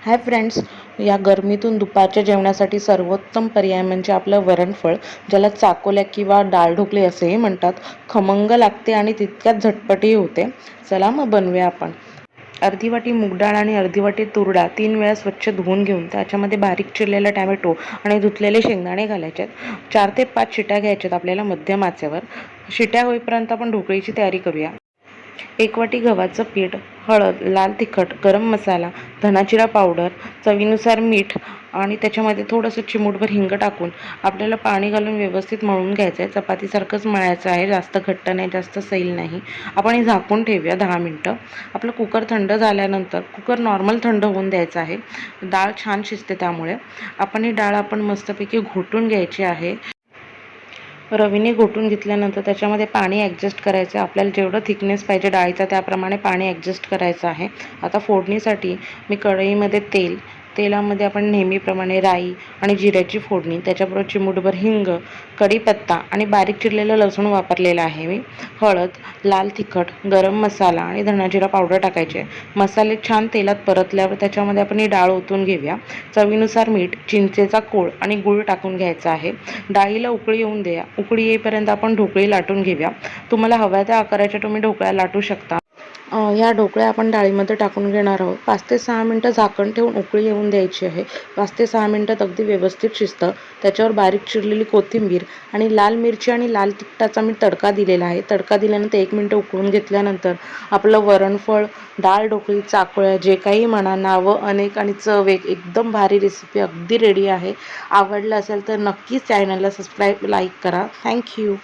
Hi friends, या गरमीतून दुपारच्या जेवणासाठी सर्वोत्तम पर्याय म्हणजे आपलं वरणफळ, ज्याला चाकोल्या किंवा डाळ ढोकळे असेही म्हणतात. खमंग लागते आणि तितक्यात झटपटही होते. चला मग बनवूया आपण. अर्धी वाटी मूग डाळ आणि अर्धी वाटी तूर डाळ 3 वेळा स्वच्छ धुवून घेऊन त्याच्यामध्ये बारीक चिरलेला टॅमॅटो आणि धुतलेले शेंगदाणे घालायचे. 4 ते 5 शिट्या घ्यायच्यात आपल्याला मध्यम आचेवर. शिट्या होईपर्यंत आपण ढोकळीची तयारी करूया. 1 वाटी गव्हाचं पीठ, हळद, लाल तिखट, गरम मसाला, धना जिरा पावडर, चवीनुसार मीठ आणि त्याच्यामध्ये थोडंसं चिमूटभर हिंग टाकून आपल्याला पाणी घालून व्यवस्थित मळून घ्यायचं आहे. चपातीसारखंच मळायचं आहे, जास्त घट्ट नाही, जास्त सैल नाही. आपण हे झाकून ठेवूया 10 मिनटं. आपलं कुकर थंड झाल्यानंतर कुकर नॉर्मल थंड होऊन द्यायचं आहे. डाळ छान शिजते त्यामुळे. ही डाळ मस्तपैकी घोटून घ्यायची आहे. रवीने घोटून घेतल्यानंतर त्याच्यामध्ये पाणी ॲडजस्ट करायचं आहे. आपल्याला जेवढं थिकनेस पाहिजे डाळीचा त्याप्रमाणे पाणी ॲडजस्ट करायचं आहे. आता फोडणीसाठी मी कढईमध्ये तेलामध्ये आपण नेहमीप्रमाणे राई आणि जिऱ्याची फोडणी, त्याच्याबरोबर चिमूटभर हिंग, कढीपत्ता आणि बारीक चिरलेलं लसूण वापरलेलं आहे मी. हळद, लाल तिखट, गरम मसाला आणि धना जिरा पावडर टाकायचे. मसाले छान तेलात परतल्यावर त्याच्यामध्ये आपण ही डाळ ओतून घेऊया. चवीनुसार मीठ, चिंचेचा कोळ आणि गूळ टाकून घ्यायचा आहे. डाळीला उकळी येऊन द्या. उकळी येईपर्यंत आपण ढोकळी लाटून घेऊया. तुम्हाला हव्या त्या आकाराच्या तुम्ही ढोकळ्या लाटू शकता. या ढोकळ्या आपण डाळीमध्ये टाकून घेणार आहोत. 5 ते 6 मिनटं झाकण ठेवून उकळी येऊन द्यायची आहे. 5 ते 6 मिनटात अगदी व्यवस्थित शिजतं. त्याच्यावर बारीक चिरलेली कोथिंबीर आणि लाल मिरची आणि लाल तिखटाचा मी तडका दिलेला आहे. तडका दिल्यानंतर 1 मिनिटं उकळून घेतल्यानंतर आपलं वरणफळ, डाळ ढोकळी, चाकोळ्या जे काही म्हणा, नावं अनेक आणि चव एक, एकदम भारी रेसिपी अगदी रेडी आहे. आवडलं असेल तर नक्कीच चॅनलला सबस्क्राईब, लाईक करा. थँक्यू.